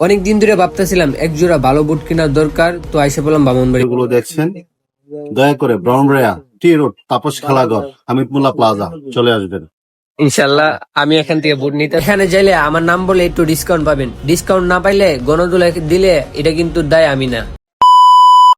অনেক দিন ধরে ভাবতেছিলাম এক জোড়া ভালো বুট কেনার দরকার, তো আইসা বললাম বামনবাড়ি। গুলো দেখছেন দয়া করে ব্রাউন রেয়া টি রোড তাপস খেলাঘর হামিদমুল্লাহ প্লাজা চলে আসবেন। ইনশাল্লাহ আমি এখান থেকে বুট নিতে, এখানে যাইলে আমার নাম বলে একটু ডিসকাউন্ট পাবেন। ডিসকাউন্ট না পাইলে গণদুলা দিলে এটা কিন্তু দায় আমি না।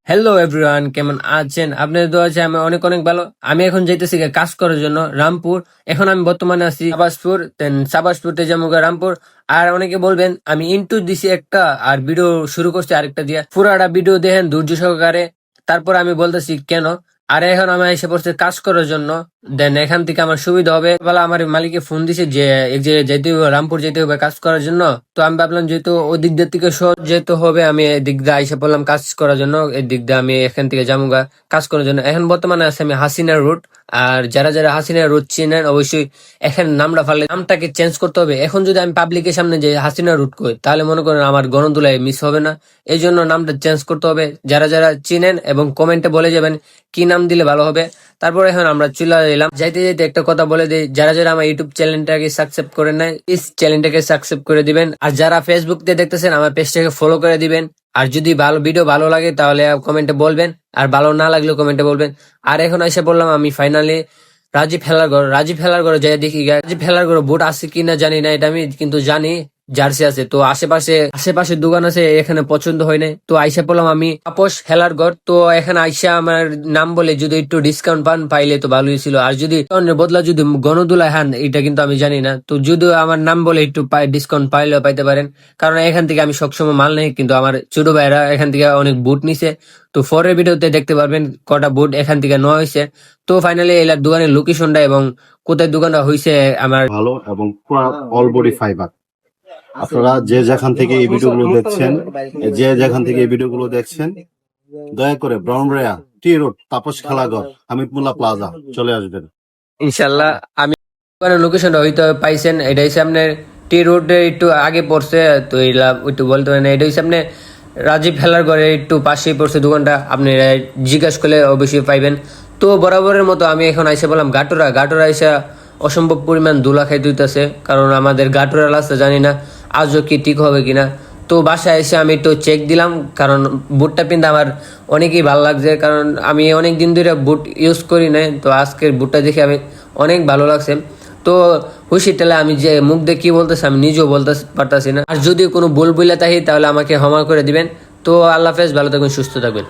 হ্যালো এভরিওয়ান, কেমন আছেন? আপনাদের দোয়া আছে আমি অনেক অনেক ভালো। আমি এখন যাইতেছি কাজ করার জন্য রামপুর। এখন আমি বর্তমানে আছি সাবাসপুর, দেন সাবাসপুরতে যাবো রামপুর। আর অনেকে বলবেন আমি ইন্টু দিছি একটা আর ভিডিও শুরু করছি আরেকটা দিয়া, পুরাটা ভিডিও দেখেন ধৈর্য সহকারে, তারপর আমি বলতেছি কেন। আর এখন আমি এসে পড়ছি কাজ করার জন্য, দেন এখান থেকে আমার সুবিধা হবে। বলা আমার মালিকে ফোন দিছে যে এই যে যেতে হবে রামপুর, যেতে হবে কাজ করার জন্য। তো আমি ভাবলাম যেহেতু ওই দিক দিয়ে থেকে সহজ যেহেতু হবে, আমি এই দিক দিয়ে আইসা পড়লাম কাজ করার জন্য। এই দিক দিয়ে আমি এখান থেকে যাবো কাজ করার জন্য। এখন বর্তমানে আছে আমি হাসিনা রুট। আর যারা যারা হাসিনা রুট চিনেন অবশ্যই এখন নামটা ফারলে নামটাকে চেঞ্জ করতে হবে। এখন যদি আমি পাবলিকের সামনে যে হাসিনা রুট কই, তাহলে মনে করেন আমার গণদুলায় মিস হবে না। এই জন্য নামটা চেঞ্জ করতে হবে। যারা যারা চিনেন এবং কমেন্টে বলে যাবেন কি নাম দিলে ভালো হবে। তারপর এখন আমরা চলে এলাম। যাইতে যাইতে একটা কথা বলে দিই, যারা যারা আমার ইউটিউব চ্যানেলটাকে সাবস্ক্রাইব করে নেয়, প্লিজ চ্যানেলটাকে সাবস্ক্রাইব করে দিবেন। আর যারা ফেসবুক দিয়ে দেখতেছেন আমার পেজটাকে ফলো করে দিবেন। আর যদি ভালো ভিডিও ভালো লাগে তাহলে কমেন্টে বলবেন, আর ভালো না লাগলেও কমেন্টে বলবেন। আর এখন এসে বললাম আমি ফাইনালি রাজীব হেলার ঘর। রাজীব হেলার ঘরে যাই দেখি রাজীব হেলার ঘরে বুট আছে কিনা জানি না, এটা আমি কিন্তু জানি জার্সি আছে। তো আশেপাশে আশেপাশে দোকান আছে, এখানে পছন্দ হয় না। তো আইসা পড়লাম আমি তাপস হেলার ঘর। তো এখানে আইসা আমার নাম বলে যদি একটু ডিসকাউন্ট পান পাইলে তো ভালোই ছিল। আর যদি বদলা যদি গণদুলা হান, এটা কিন্তু আমি জানি না। তো যদি আমার নাম বলে একটু ডিসকাউন্ট পাইলেও পাইতে পারেন, কারণ এখান থেকে আমি সবসময় মাল নেই। কিন্তু আমার ছোট ভাইরা এখান থেকে অনেক বুট নিছে। তো পরের ভিডিওতে দেখতে পারবেন কটা বুট এখান থেকে নেওয়া হয়েছে। তো ফাইনালি এলার দোকানের লোকেশনটা এবং কোথায় দোকানটা হয়েছে আমার ভালো এবং পুরো অল বডি ফাইবার। আপনারা যে যেখান থেকে এই ভিডিওগুলো দেখছেন দয়া করে ব্রাউন রেয়া টি রোড তাপস খেলাঘর হামিদমুল্লাহ প্লাজা চলে আসবেন। ইনশাল্লাহ আমি দোকানের লোকেশনটা হয়তো পাইছেন। এটা হচ্ছে আপনার টি রোডে একটু আগে পড়ছে। তো এইলা একটু বলতে পারেন, এটা হচ্ছে আপনি রাজীব হেলার ঘরে একটু পাশেই পড়ছে দোকানটা। আপনি জিজ্ঞাসা করলে অবশ্যই পাইবেন। তো বরাবরের মতো আমি এখন আইসা বললাম গাটুরা। গাটুরা আইসা অসম্ভব পরিমাণ ধুলা খাই দিতেছে, কারণ আমাদের গাটুরা রাস্তা জানি না আজও কি ঠিক হবে কিনা। তো বাসায় এসে আমি একটু চেক দিলাম, কারণ বুটটা পিনতে আমার অনেকই ভালো লাগছে, কারণ আমি অনেক দিন ধরে বুট ইউজ করি নাই। তো আজকের বুটটা দেখে আমি অনেক ভালো লাগছে। তো খুশি তাহলে আমি যে মুখ দিয়ে কি বলতেছি আমি নিজেও বলতে পারতাছি না। আর যদি কোনো ভুল বলে থাকি তাহলে আমাকে ক্ষমা করে দিবেন। তো আল্লাহ হাফেজ, ভালো থাকবেন, সুস্থ থাকবেন।